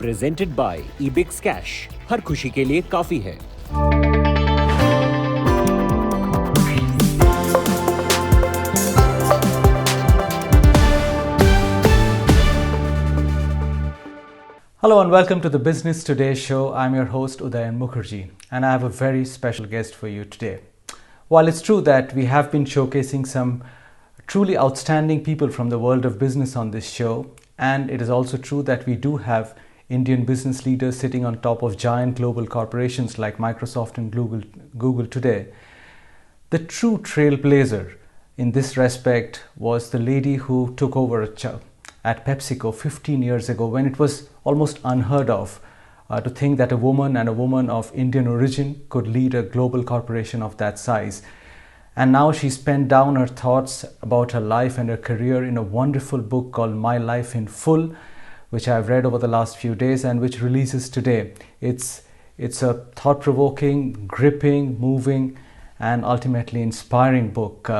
Presented by eBix Cash. हर खुशी के लिए काफी है. Hello and welcome to the Business Today show. I'm your host Udayan Mukherjee and I have a very special guest for you today. While it's true that we have been showcasing some truly outstanding people from the world of business on this show, and it is also true that we do have Indian business leaders sitting on top of giant global corporations like Microsoft and Google today, the true trailblazer in this respect was the lady who took over at PepsiCo 15 years ago, when it was almost unheard of to think that a woman of Indian origin could lead a global corporation of that size. And now she's penned down her thoughts about her life and her career in a wonderful book called My Life in Full, which I've read over the last few days and which releases today. It's a thought-provoking, gripping, moving, and ultimately inspiring book,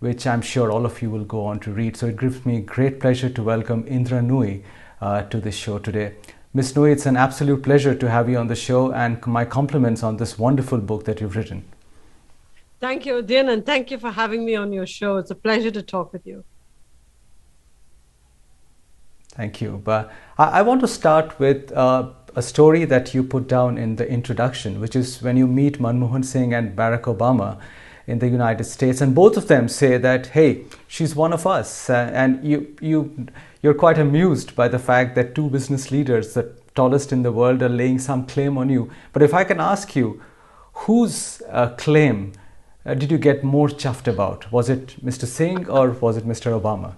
which I'm sure all of you will go on to read. So it gives me great pleasure to welcome Indra Nooyi to this show today. Ms. Nooyi, it's an absolute pleasure to have you on the show, and my compliments on this wonderful book that you've written. Thank you, Udayan, and thank you for having me on your show. It's a pleasure to talk with you. Thank you. But I want to start with a story that you put down in the introduction, which is when you meet Manmohan Singh and Barack Obama in the United States, and both of them say that, hey, she's one of us, and you're quite amused by the fact that two business leaders, the tallest in the world, are laying some claim on you. But if I can ask you, whose claim did you get more chuffed about? Was it Mr. Singh or was it Mr. Obama?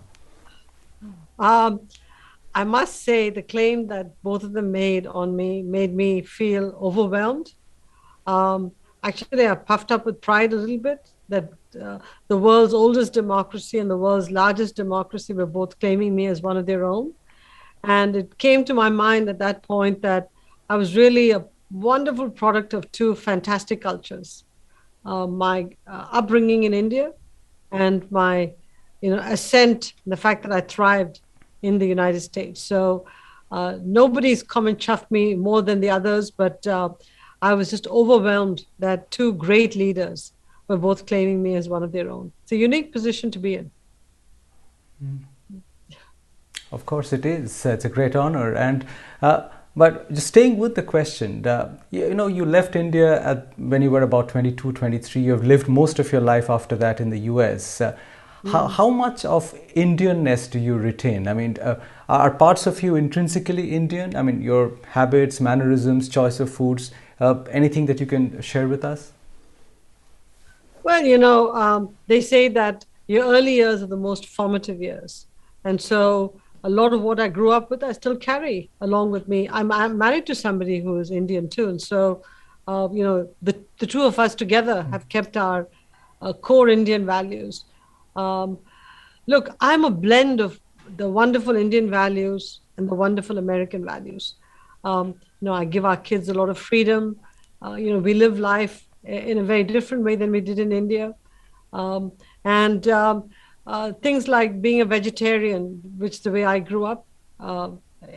I must say the claim that both of them made on me made me feel overwhelmed. Actually, they are puffed up with pride a little bit that the world's oldest democracy and the world's largest democracy were both claiming me as one of their own. And it came to my mind at that point that I was really a wonderful product of two fantastic cultures. My upbringing in India and my ascent, the fact that I thrived in the United States. So nobody's come and chuffed me more than the others, but I was just overwhelmed that two great leaders were both claiming me as one of their own. It's a unique position to be in. Of course it is. It's a great honor. And but just staying with the question, you left India when you were about 22, 23. You've lived most of your life after that in the US. How much of Indianness do you retain? I mean, are parts of you intrinsically Indian? I mean, your habits, mannerisms, choice of foods, anything that you can share with us? Well, they say that your early years are the most formative years. And so a lot of what I grew up with, I still carry along with me. I'm married to somebody who is Indian too. And so, the two of us together have kept our core Indian values. Look, I'm a blend of the wonderful Indian values and the wonderful American values. I give our kids a lot of freedom. We live life in a very different way than we did in India. Things like being a vegetarian, which is the way I grew up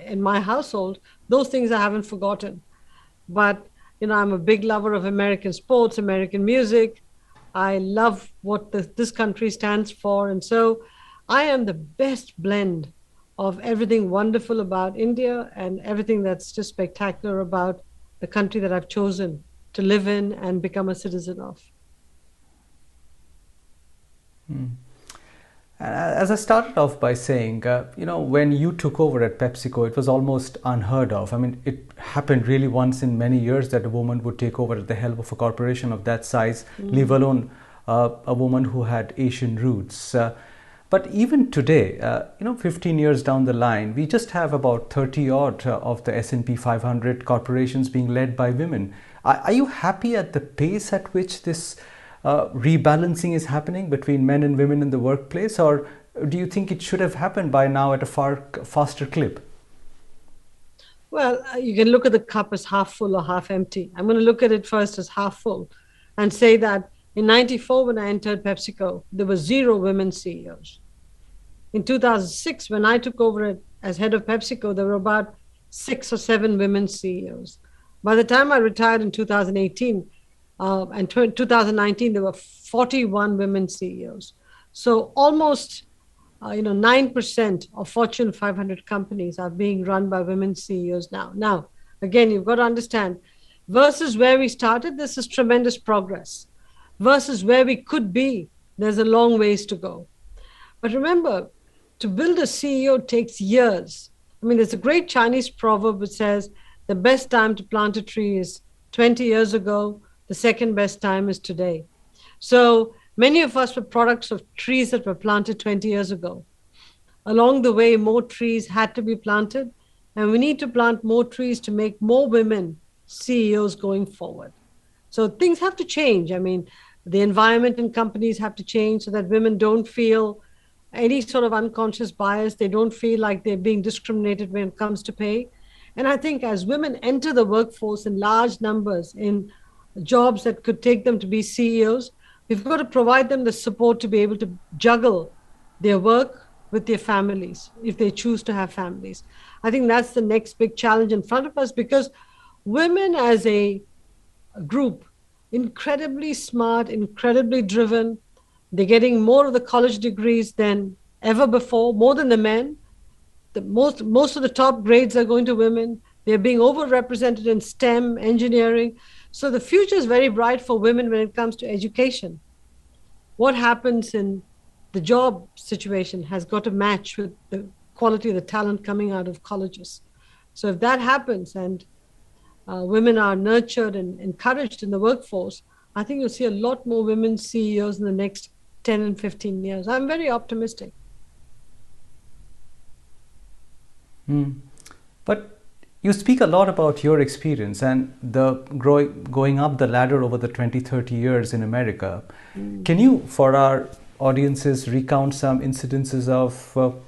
in my household, those things I haven't forgotten. But, I'm a big lover of American sports, American music. I love what this country stands for. And so I am the best blend of everything wonderful about India and everything that's just spectacular about the country that I've chosen to live in and become a citizen of. As I started off by saying, when you took over at PepsiCo, it was almost unheard of. I mean, it happened really once in many years that a woman would take over at the helm of a corporation of that size, leave alone a woman who had Asian roots. But even today, 15 years down the line, we just have about 30 odd of the S&P 500 corporations being led by women. Are you happy at the pace at which this rebalancing is happening between men and women in the workplace, or do you think it should have happened by now at a far faster clip? Well, you can look at the cup as half full or half empty. I'm going to look at it first as half full and say that in 94, when I entered PepsiCo, there were 0 women CEOs. In 2006, when I took over as head of PepsiCo, there were about 6 or 7 women CEOs. By the time I retired in 2018 and 2019, there were 41 women CEOs. So almost 9% of Fortune 500 companies are being run by women CEOs now. Now, again, you've got to understand, versus where we started, this is tremendous progress. Versus where we could be, there's a long ways to go. But remember, to build a CEO takes years. I mean, there's a great Chinese proverb which says the best time to plant a tree is 20 years ago, the second best time is today. So many of us were products of trees that were planted 20 years ago. Along the way, more trees had to be planted, and we need to plant more trees to make more women CEOs going forward. So things have to change. I mean, the environment in companies have to change so that women don't feel any sort of unconscious bias. They don't feel like they're being discriminated when it comes to pay. And I think as women enter the workforce in large numbers in jobs that could take them to be CEOs, we've got to provide them the support to be able to juggle their work with their families if they choose to have families. I think that's the next big challenge in front of us, because women as a group, incredibly smart, incredibly driven. They're getting more of the college degrees than ever before, more than the men. Most of the top grades are going to women. They're being overrepresented in STEM, engineering. So the future is very bright for women when it comes to education. What happens in the job situation has got to match with the quality of the talent coming out of colleges. So if that happens and women are nurtured and encouraged in the workforce, I think you'll see a lot more women CEOs in the next 10 and 15 years. I'm very optimistic. But you speak a lot about your experience and the going up the ladder over the 20, 30 years in America. Can you, for our audiences, recount some incidences of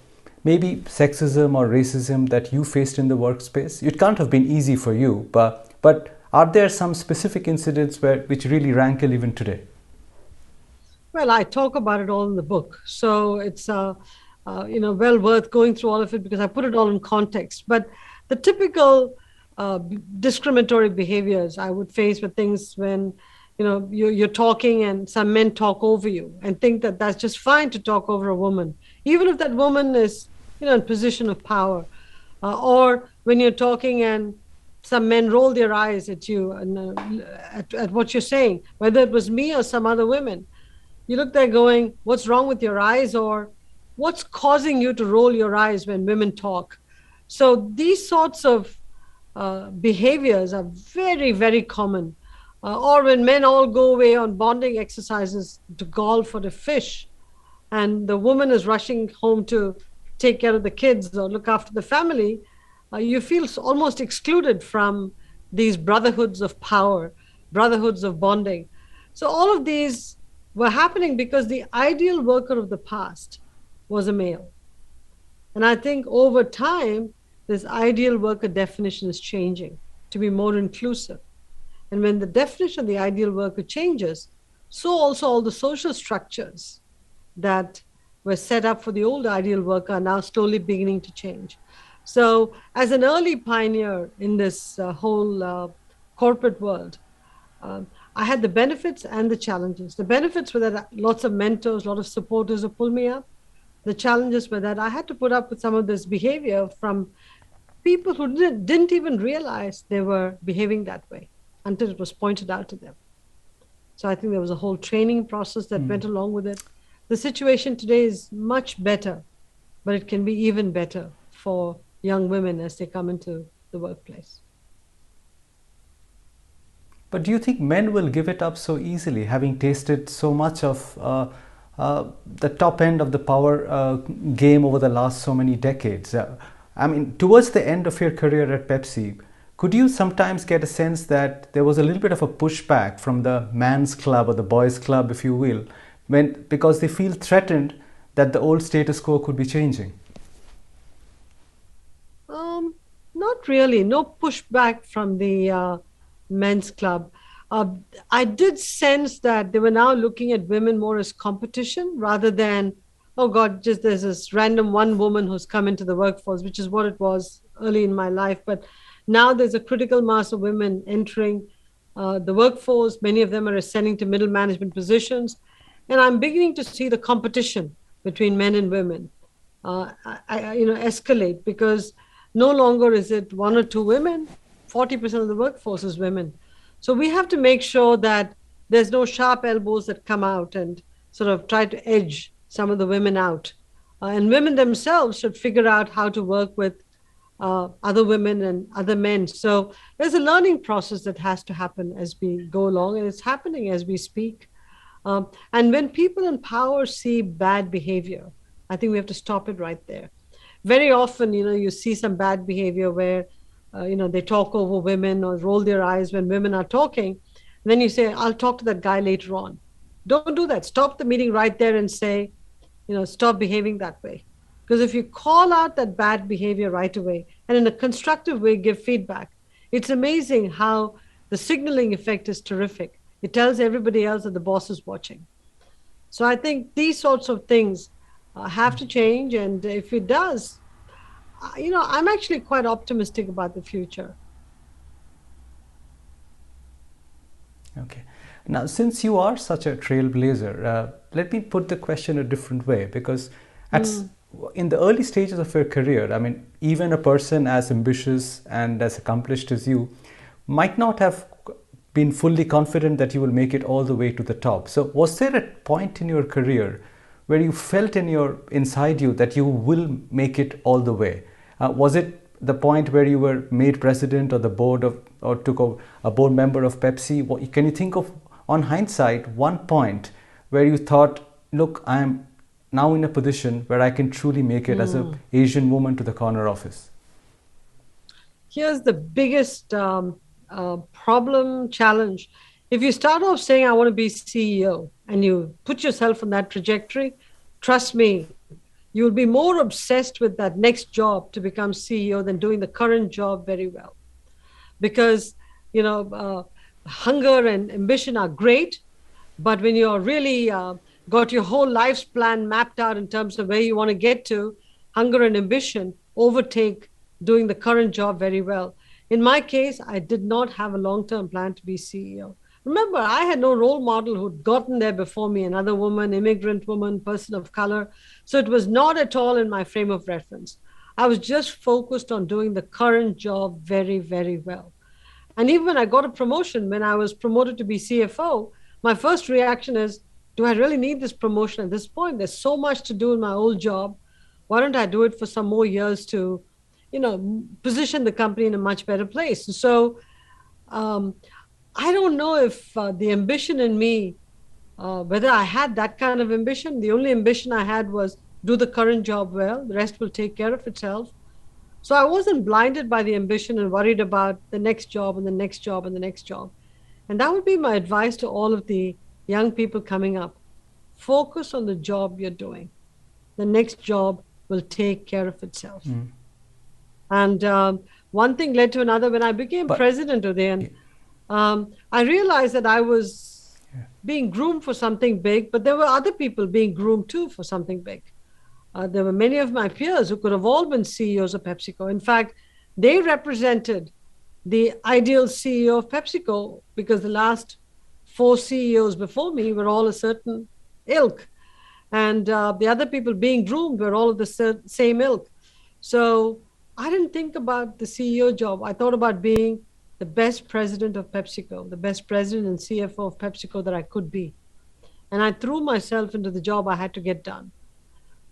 maybe sexism or racism that you faced in the workspace? It can't have been easy for you, but are there some specific incidents which really rankle even today? Well, I talk about it all in the book, so it's well worth going through all of it because I put it all in context. But the typical discriminatory behaviors I would face were things when you're talking and some men talk over you and think that that's just fine to talk over a woman, even if that woman is in position of power, or when you're talking and some men roll their eyes at you and at what you're saying, whether it was me or some other women. You look there going, what's wrong with your eyes? Or what's causing you to roll your eyes when women talk? So these sorts of behaviors are very, very common. Or when men all go away on bonding exercises to golf or to fish, and the woman is rushing home to take care of the kids or look after the family, you feel almost excluded from these brotherhoods of power, brotherhoods of bonding. So all of these were happening because the ideal worker of the past was a male. And I think over time, this ideal worker definition is changing to be more inclusive. And when the definition of the ideal worker changes, so also all the social structures that were set up for the old ideal worker are now slowly beginning to change. So as an early pioneer in this whole corporate world, I had the benefits and the challenges. The benefits were that lots of mentors, a lot of supporters who pulled me up. The challenges were that I had to put up with some of this behavior from people who didn't even realize they were behaving that way until it was pointed out to them. So I think there was a whole training process that went along with it. The situation today is much better, but it can be even better for young women as they come into the workplace. But do you think men will give it up so easily, having tasted so much of the top end of the power game over the last so many decades? I mean, towards the end of your career at Pepsi, could you sometimes get a sense that there was a little bit of a pushback from the man's club or the boys' club, if you will, because they feel threatened that the old status quo could be changing? Not really. No pushback from the men's club. I did sense that they were now looking at women more as competition rather than, oh God, just there's this random one woman who's come into the workforce, which is what it was early in my life, but now there's a critical mass of women entering the workforce. Many of them are ascending to middle management positions. And I'm beginning to see the competition between men and women escalate, because no longer is it one or two women, 40% of the workforce is women. So we have to make sure that there's no sharp elbows that come out and sort of try to edge some of the women out. And women themselves should figure out how to work with other women and other men. So there's a learning process that has to happen as we go along, and it's happening as we speak. And when people in power see bad behavior, I think we have to stop it right there. Very often, you see some bad behavior where, they talk over women or roll their eyes when women are talking. And then you say, I'll talk to that guy later on. Don't do that. Stop the meeting right there and say, stop behaving that way. Because if you call out that bad behavior right away and in a constructive way give feedback, it's amazing how the signaling effect is terrific. It tells everybody else that the boss is watching. So I think these sorts of things have to change. And if it does, I'm actually quite optimistic about the future. Okay. Now, since you are such a trailblazer, let me put the question a different way, because in the early stages of your career, I mean, even a person as ambitious and as accomplished as you might not have been fully confident that you will make it all the way to the top. So was there a point in your career where you felt inside you that you will make it all the way? Was it the point where you were made president of the board or took a board member of Pepsi? Can you think of, on hindsight, one point where you thought, look, I am now in a position where I can truly make it as an Asian woman to the corner office? Here's the biggest problem, challenge. If you start off saying, I want to be CEO, and you put yourself on that trajectory, trust me, you'll be more obsessed with that next job to become CEO than doing the current job very well. Because, hunger and ambition are great, but when you're really got your whole life's plan mapped out in terms of where you want to get to, hunger and ambition overtake doing the current job very well. In my case, I did not have a long-term plan to be CEO. Remember, I had no role model who'd gotten there before me, another woman, immigrant woman, person of color. So it was not at all in my frame of reference. I was just focused on doing the current job very, very well. And even when I got a promotion, when I was promoted to be CFO, my first reaction is, do I really need this promotion at this point? There's so much to do in my old job. Why don't I do it for some more years to, position the company in a much better place? So I don't know if the ambition in me, whether I had that kind of ambition. The only ambition I had was do the current job well. The rest will take care of itself. So I wasn't blinded by the ambition and worried about the next job and the next job and the next job. And that would be my advice to all of the young people coming up. Focus on the job you're doing. The next job will take care of itself. And one thing led to another. When I became president, Udayan, I realized that I was being groomed for something big, but there were other people being groomed too for something big. There were many of my peers who could have all been CEOs of PepsiCo. In fact, they represented the ideal CEO of PepsiCo because the last 4 CEOs before me were all a certain ilk. And the other people being groomed were all of the same ilk. So I didn't think about the CEO job. I thought about being the best president of PepsiCo, the best president and CFO of PepsiCo that I could be. And I threw myself into the job I had to get done.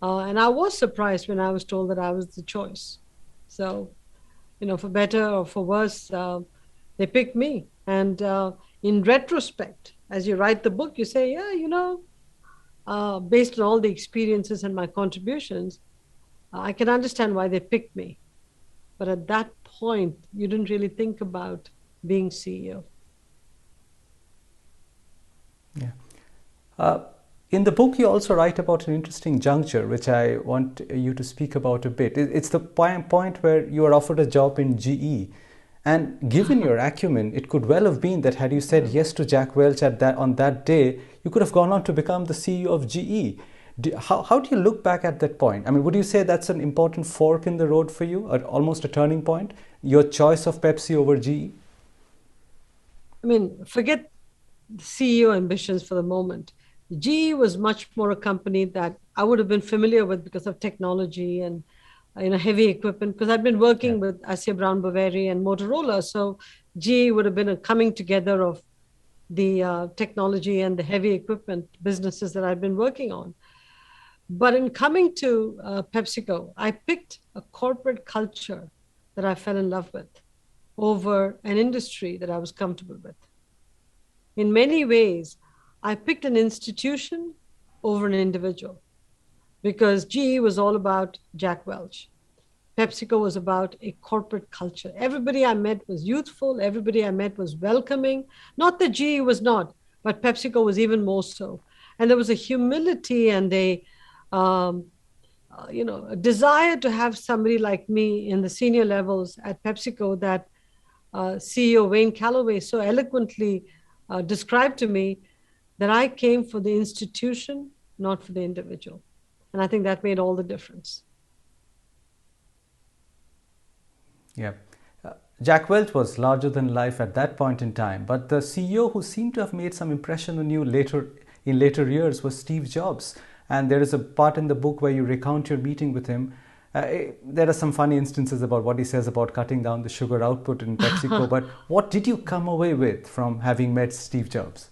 And I was surprised when I was told that I was the choice. So, for better or for worse, they picked me. And in retrospect, as you write the book, you say, based on all the experiences and my contributions, I can understand why they picked me. But at that point, you didn't really think about being CEO. Yeah. In the book, you also write about an interesting juncture, which I want you to speak about a bit. It's the point where you are offered a job in GE. And given your acumen, it could well have been that had you said yes to Jack Welch on that day, you could have gone on to become the CEO of GE. How do you look back at that point? I mean, would you say that's an important fork in the road for you, or almost a turning point? Your choice of Pepsi over GE? I mean, forget CEO ambitions for the moment. GE was much more a company that I would have been familiar with because of technology and heavy equipment. Because I'd been Yeah. working with Asia Brown Boveri and Motorola, so GE would have been a coming together of the technology and the heavy equipment businesses that I'd been working on. But in coming to PepsiCo, I picked a corporate culture that I fell in love with over an industry that I was comfortable with. In many ways, I picked an institution over an individual because GE was all about Jack Welch. PepsiCo was about a corporate culture. Everybody I met was youthful. Everybody I met was welcoming. Not that GE was not, but PepsiCo was even more so. And there was a humility and um, a desire to have somebody like me in the senior levels at PepsiCo that CEO Wayne Calloway so eloquently described to me that I came for the institution, not for the individual. And I think that made all the difference. Yeah. Jack Welch was larger than life at that point in time, but the CEO who seemed to have made some impression on you later years was Steve Jobs. And there is a part in the book where you recount your meeting with him. There are some funny instances about what he says about cutting down the sugar output in PepsiCo, but what did you come away with from having met Steve Jobs?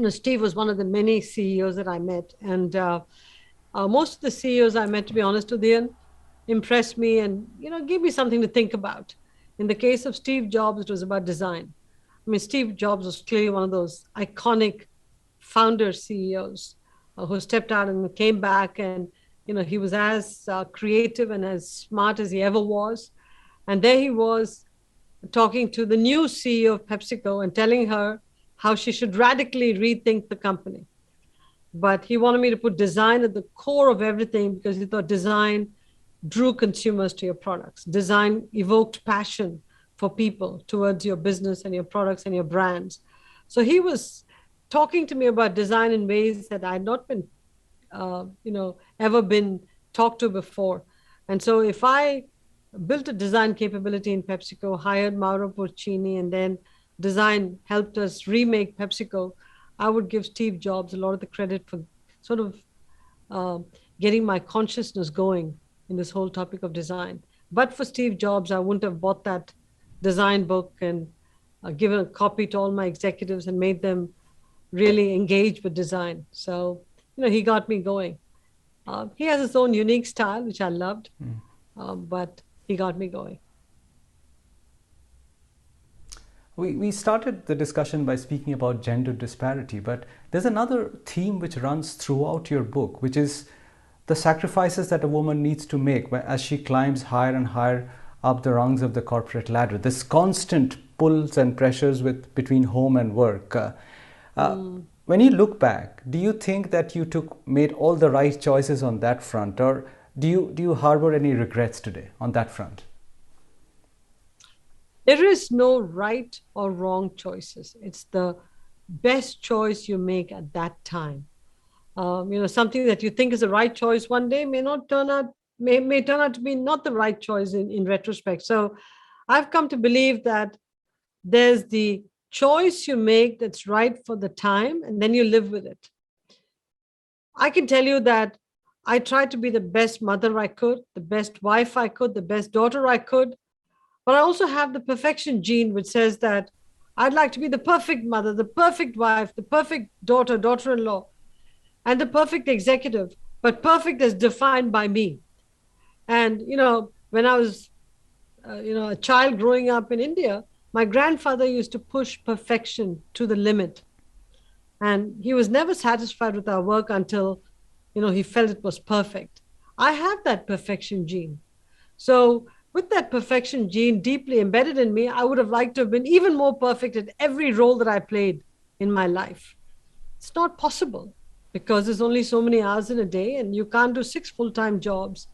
Steve was one of the many CEOs that I met. And most of the CEOs I met, to be honest with you, impressed me and, gave me something to think about. In the case of Steve Jobs, it was about design. I mean, Steve Jobs was clearly one of those iconic founder CEOs who stepped out and came back, and he was as creative and as smart as he ever was. And there he was talking to the new CEO of PepsiCo and telling her how she should radically rethink the company. But he wanted me to put design at the core of everything because he thought design drew consumers to your products. Design evoked passion for people towards your business and your products and your brands. So he was talking to me about design in ways that I had not been, ever been talked to before. And so if I built a design capability in PepsiCo, hired Mauro Porcini, and then design helped us remake PepsiCo, I would give Steve Jobs a lot of the credit for sort of uh, getting my consciousness going in this whole topic of design. But for Steve Jobs, I wouldn't have bought that design book and given a copy to all my executives and made them really engage with design. So, he got me going. He has his own unique style, which I loved, but he got me going. We started the discussion by speaking about gender disparity, but there's another theme which runs throughout your book, which is the sacrifices that a woman needs to make as she climbs higher and higher up the rungs of the corporate ladder. This constant pulls and pressures between home and work. When you look back, do you think that you made all the right choices on that front, or do you harbor any regrets today on that front? There is no right or wrong choices. It's the best choice you make at that time. Something that you think is the right choice one day may not turn out, may turn out to be not the right choice in retrospect. So I've come to believe that there's the choice you make that's right for the time, and then you live with it. I can tell you that I tried to be the best mother I could, the best wife I could, the best daughter I could. But I also have the perfection gene, which says that I'd like to be the perfect mother, the perfect wife, the perfect daughter, daughter-in-law, and the perfect executive, but perfect as defined by me. And, when I was, a child growing up in India, my grandfather used to push perfection to the limit. And he was never satisfied with our work until, he felt it was perfect. I have that perfection gene. So with that perfection gene deeply embedded in me, I would have liked to have been even more perfect at every role that I played in my life. It's not possible because there's only so many hours in a day and you can't do 6 full-time jobs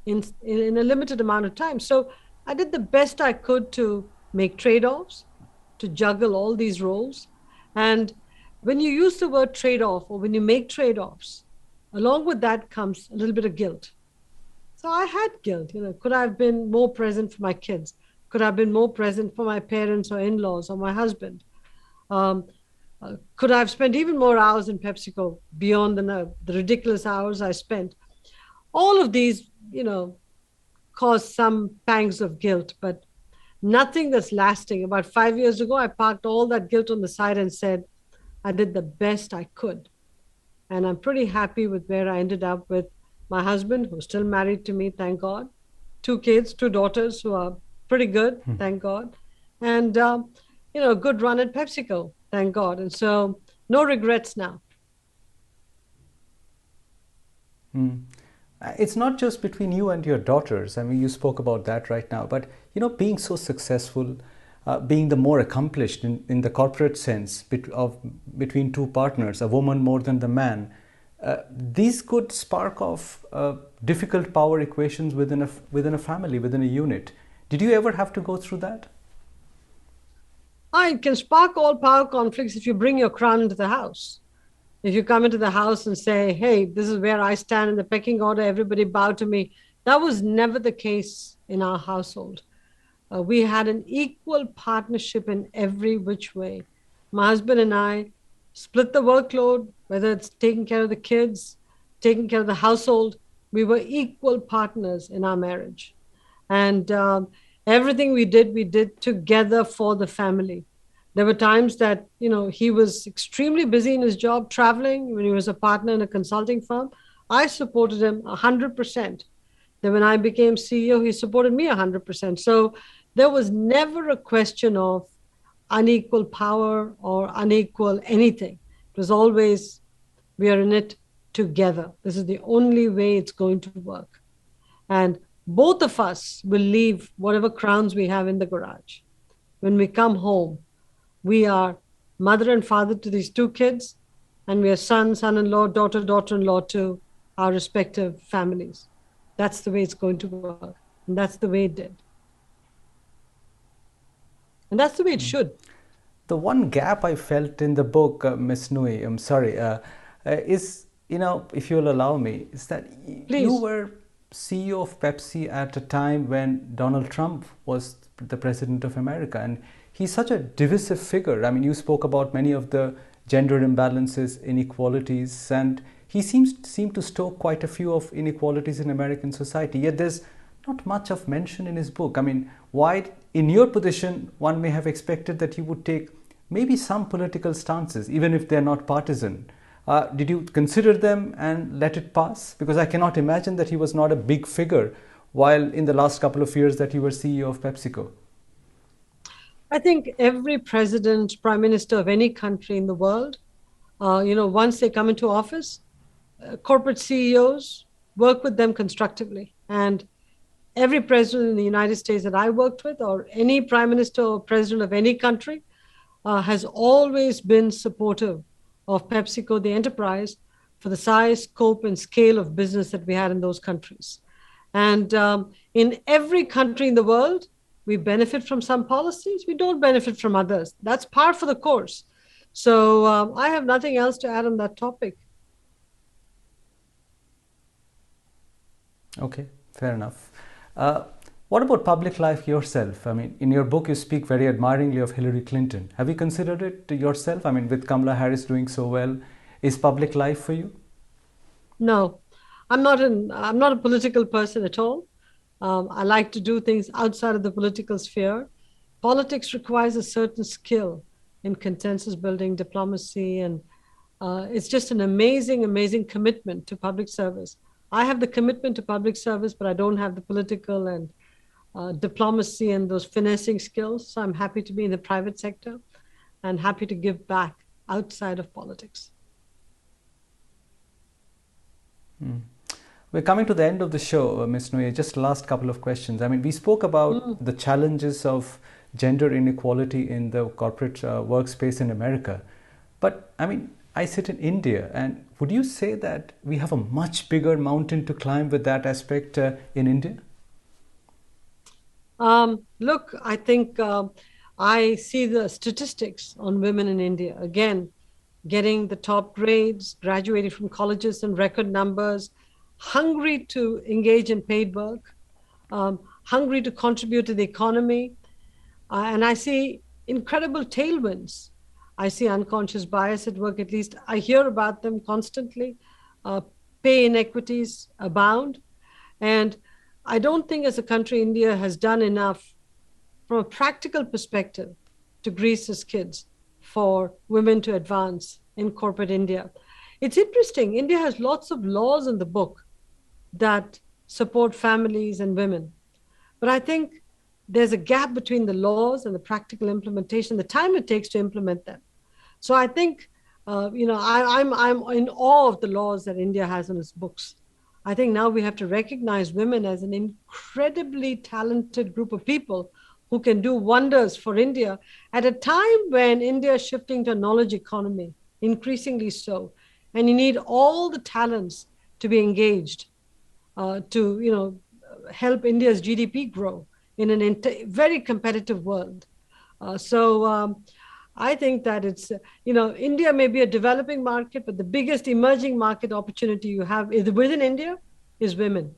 in a limited amount of time. So I did the best I could to make trade-offs, to juggle all these roles. And when you use the word trade-off or when you make trade-offs, along with that comes a little bit of guilt. So I had guilt. Could I have been more present for my kids? Could I have been more present for my parents or in-laws or my husband? Um, could I have spent even more hours in PepsiCo beyond the ridiculous hours I spent? All of these, cause some pangs of guilt, but nothing that's lasting. About 5 years ago, I parked all that guilt on the side and said, I did the best I could. And I'm pretty happy with where I ended up with my husband, who's still married to me, thank God. Two kids, two daughters who are pretty good, thank God. And, a good run at PepsiCo, thank God. And so no regrets now. It's not just between you and your daughters. I mean, you spoke about that right now. But, being so successful, being the more accomplished in the corporate sense between two partners, a woman more than the man, these could spark off difficult power equations within a family, within a unit. Did you ever have to go through that? It can spark all power conflicts if you bring your crown into the house. If you come into the house and say, hey, this is where I stand in the pecking order, everybody bow to me. That was never the case in our household. We had an equal partnership in every which way. My husband and I split the workload, whether it's taking care of the kids, taking care of the household. We were equal partners in our marriage. And everything we did together for the family. There were times that, he was extremely busy in his job, traveling, when he was a partner in a consulting firm. I supported him 100%. Then when I became CEO, he supported me 100%. So there was never a question of unequal power or unequal anything. It was always, we are in it together. This is the only way it's going to work. And both of us will leave whatever crowns we have in the garage. When we come home, we are mother and father to these two kids, and we are son, son-in-law, daughter, daughter-in-law to our respective families. That's the way it's going to work. And that's the way it did. And that's the way it should. The one gap I felt in the book, Ms. Nooyi, I'm sorry, is, if you'll allow me, is that you were CEO of Pepsi at a time when Donald Trump was the president of America. And he's such a divisive figure. I mean, you spoke about many of the gender imbalances, inequalities, and he seemed to stoke quite a few of inequalities in American society. Yet there's not much of mention in his book. I mean, why, in your position, one may have expected that he would take maybe some political stances, even if they're not partisan. Did you consider them and let it pass? Because I cannot imagine that he was not a big figure while in the last couple of years that you were CEO of PepsiCo. I think every president, prime minister of any country in the world, once they come into office, corporate CEOs work with them constructively. And every president in the United States that I worked with, or any prime minister or president of any country, has always been supportive of PepsiCo, the enterprise, for the size, scope, and scale of business that we had in those countries. And in every country in the world, we benefit from some policies. We don't benefit from others. That's par for the course. So I have nothing else to add on that topic. Okay, fair enough. What about public life yourself? I mean, in your book, you speak very admiringly of Hillary Clinton. Have you considered it yourself? I mean, with Kamala Harris doing so well, is public life for you? No, I'm not a political person at all. I like to do things outside of the political sphere. Politics requires a certain skill in consensus building, diplomacy, and it's just an amazing, amazing commitment to public service. I have the commitment to public service, but I don't have the political and diplomacy and those finessing skills. So I'm happy to be in the private sector and happy to give back outside of politics. We're coming to the end of the show, Ms. Nooyi. Just last couple of questions. I mean, we spoke about the challenges of gender inequality in the corporate workspace in America. But I mean, I sit in India, and would you say that we have a much bigger mountain to climb with that aspect in India? Look, I think I see the statistics on women in India. Again, getting the top grades, graduating from colleges in record numbers, hungry to engage in paid work, hungry to contribute to the economy. And I see incredible tailwinds. I see unconscious bias at work, at least I hear about them constantly. Uh, Pay inequities abound. And I don't think as a country, India has done enough from a practical perspective to grease its skids for women to advance in corporate India. It's interesting. India has lots of laws in the book that support families and women. But I think there's a gap between the laws and the practical implementation, the time it takes to implement them. So I think, I'm in awe of the laws that India has in its books. I think now we have to recognize women as an incredibly talented group of people who can do wonders for India at a time when India is shifting to a knowledge economy, increasingly so. And you need all the talents to be engaged to help India's GDP grow in a very competitive world. So I think that it's India may be a developing market, but the biggest emerging market opportunity you have is within India is women.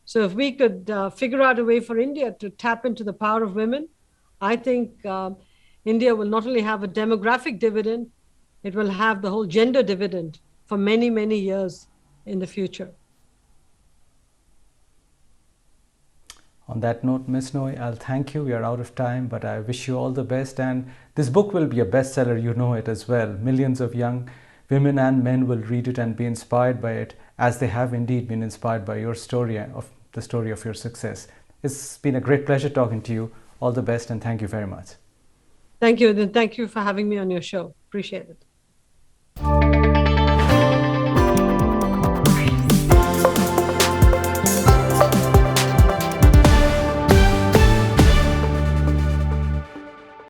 So if we could figure out a way for India to tap into the power of women, I think India will not only have a demographic dividend, it will have the whole gender dividend for many, many years in the future. On that note, Ms. Nooyi, I'll thank you. We are out of time, but I wish you all the best. And this book will be a bestseller, you know it as well. Millions of young women and men will read it and be inspired by it, as they have indeed been inspired by your story, of the story of your success. It's been a great pleasure talking to you. All the best, and thank you very much. Thank you. And thank you for having me on your show. Appreciate it.